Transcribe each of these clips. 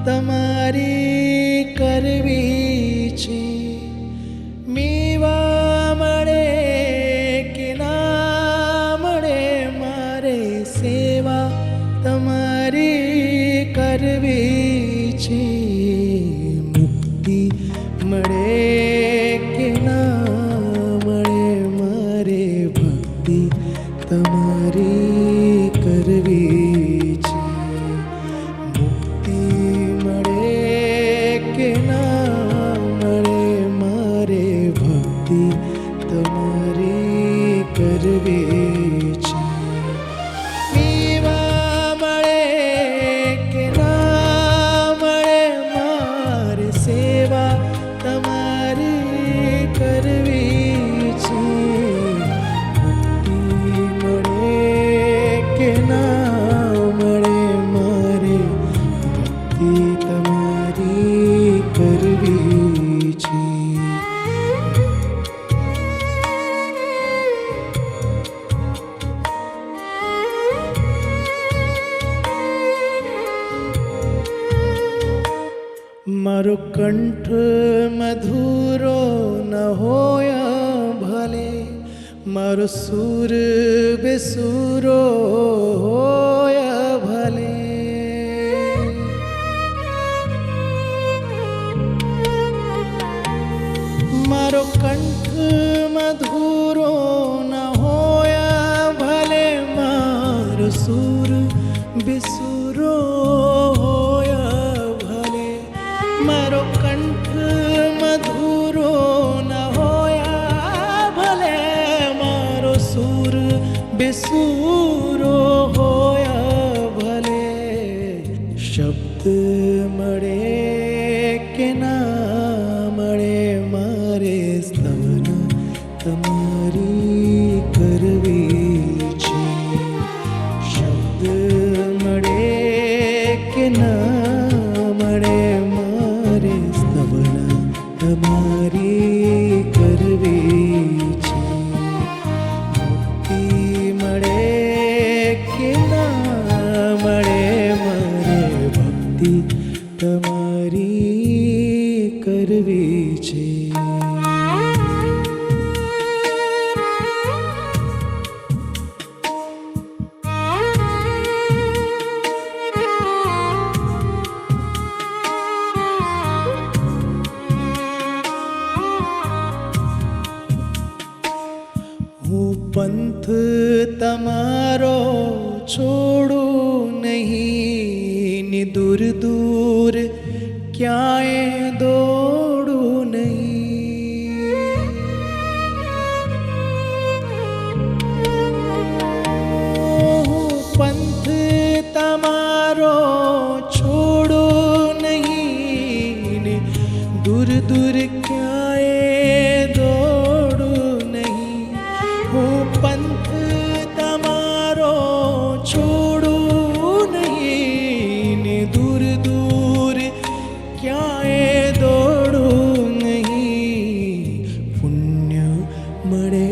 તમારી કરવી છે. મેવા મળે કે ના મળે મારે સેવા તમારી કરવી છે. મુક્તિ મળે કે ના મળે મારે ભક્તિ તમારી કરવી છે. મુક્તિ મળે કે ના મળે મારે ભક્તિ તમારી કરવી છે. મેવા મળે કે ના મળે મારે સેવા તમારી કરવી છે. મુક્તિ મળે કે ના મળે મારે ભક્તિ તમારી કરવી છે. મારો કંઠ મધુરો ન હોય ભલે મારો સૂર બેસુરો હોય ભલે. મારો કંઠ મધુરો ન હોય ભલે મારો સૂર બેસુરો હોય ભલે. મારો કંઠ મધુરો ન હોય ભલે મારો સૂર બેસુરો હોય ભલે. શબ્દ મળે કે ના મળે મારે સ્તવન તમારી કરવી છે. શબ્દ મળે કે ના મળે મારે સ્તવન તમારી કરવી છે. મુક્તિ મળે કે ના મળે મારે ભક્તિ તમારી કરવી છે. હું પંથ તમારો છોડું નહીં ને દૂર દૂર ક્યાંય દોડું નહીં. હું પંથ તમારો છોડું નહીં ને દૂર દૂર ક્યાંય દોડું નહીં. હું પંથ તમારો છોડું નહીં ને દૂર દૂર ક્યાંય દોડું નહીં. પુણ્ય મળે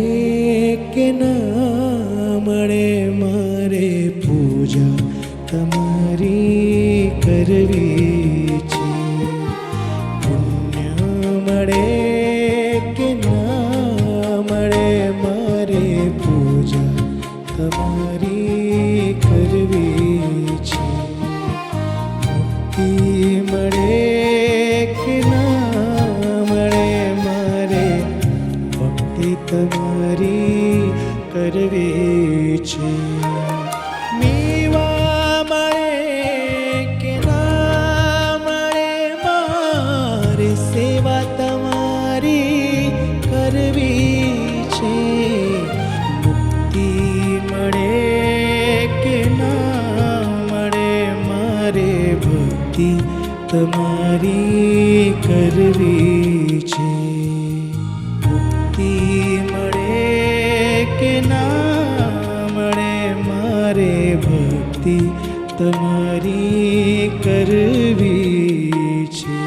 કે ના મળે મારે પૂજા તમારી કરવી છે. પુણ્ય મળે કે ના મળે મારે પૂજા તમારી કરવી છે. મુક્તિ મળે કે ના મળે મારે ભક્તિ તમારી કરવી છે. મેવા મળે કે ના મળે મારે સેવા તમારી કરવી છે. મુક્તિ મળે કે ના મળે મારે ભક્તિ તમારી કરવી છે. મુક્તિ મળે કે ના મળે મારે ભક્તિ તમારી કરવી છે.